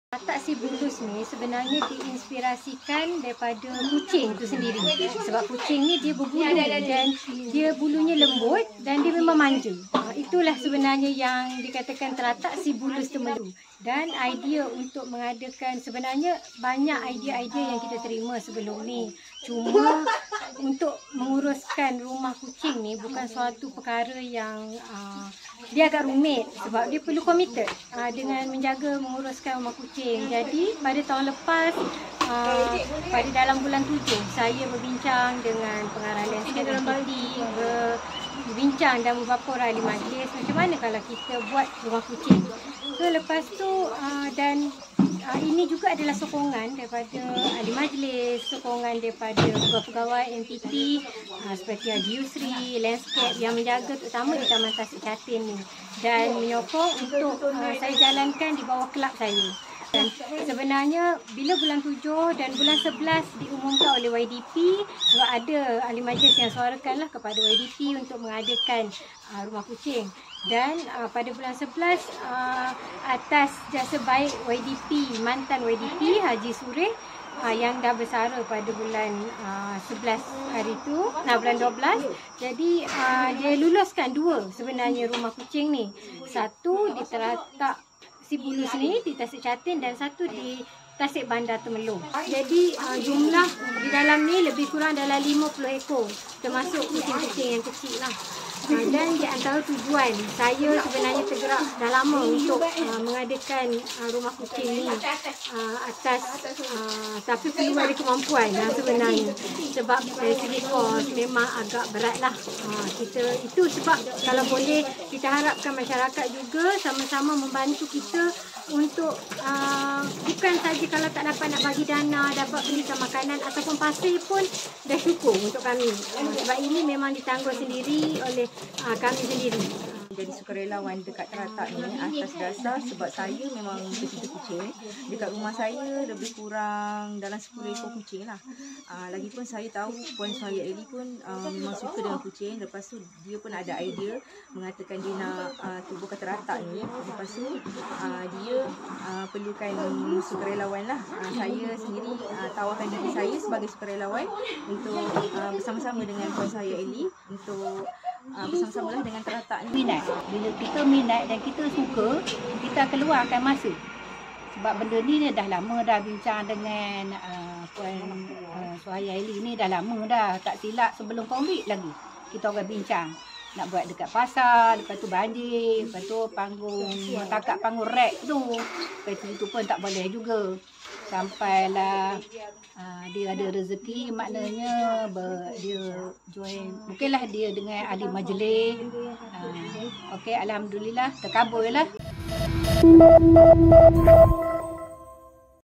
Tatak si bulus ni sebenarnya diinspirasikan daripada kucing itu sendiri. Sebab kucing ni dia berbulu dan dia bulunya lembut dan dia memang manja. Itulah sebenarnya yang dikatakan teratak si bulus temelu. Dan idea untuk mengadakan, sebenarnya banyak idea-idea yang kita terima sebelum ni. Cuma untuk menguruskan rumah kucing ni bukan suatu perkara yang dia agak rumit sebab dia perlu committed dengan menjaga menguruskan rumah kucing. Jadi pada tahun lepas pada dalam bulan 7 saya berbincang dengan pengarah landscape MPT, berbincang dan beberapa orang ahli majlis macam mana kalau kita buat rumah kucing. So lepas tu dan ini juga adalah sokongan daripada ahli majlis, sokongan daripada pegawai MPT seperti Haji Yusri, landscape yang menjaga terutama di Taman Tasik Catin ni dan menyokong untuk saya jalankan di bawah kelab saya. Dan sebenarnya bila bulan 7 dan bulan 11 diumumkan oleh YDP sebab ada ahli majlis yang suarakanlah kepada YDP untuk mengadakan rumah kucing. Dan pada bulan 11 atas jasa baik YDP, mantan YDP Haji Sureh yang dah bersara pada bulan 11 hari tu, bulan 12. Jadi dia luluskan 2 sebenarnya rumah kucing ni. Satu di teratak si bulus ni di Tasik Catin dan satu di Tasik Bandar Temelong. Jadi jumlah di dalam ni lebih kurang dalam 50 ekor termasuk kucing-kucing yang kecil lah. Dan di antara tujuan saya sebenarnya tergerak dah lama untuk mengadakan rumah kucing ni atas tapi perlu ada kemampuan sebenarnya sebab dari segi kos memang agak berat lah. Kita itu sebab kalau boleh kita harapkan masyarakat juga sama-sama membantu kita untuk bukan saja kalau tak dapat nak bagi dana, dapat belikan makanan ataupun pasir pun dah cukup untuk kami. Sebab ini memang ditanggung sendiri oleh kami sendiri. Jadi sukarelawan dekat teratak ni atas dasar sebab saya memang pecinta kucing. Dekat rumah saya lebih kurang dalam 10 ekor kucing lah. Lagipun saya tahu Puan Suhaya Eli pun memang suka dengan kucing. Lepas tu dia pun ada idea mengatakan dia nak tubuhkan teratak ni. Lepas tu dia perlukan sukarelawan lah. Saya sendiri tawarkan diri saya sebagai sukarelawan untuk bersama-sama dengan Puan Suhaya Eli untuk bersama-samalah dengan teratak ni. Minat. Bila kita minat dan kita suka, kita akan luangkan masa. Sebab benda ni dah lama dah bincang dengan Puan Suhaya Eli ni dah lama dah. Tak silap sebelum COVID lagi. Kita orang bincang. Nak buat dekat pasar, lepas tu banjir, lepas tu panggung, takat panggung rek tu. Lepas tu pun tak boleh juga. Sampailah dia ada rezeki, maknanya dia join. Mungkinlah dia dengan ahli majlis. Okey, alhamdulillah terkabul lah.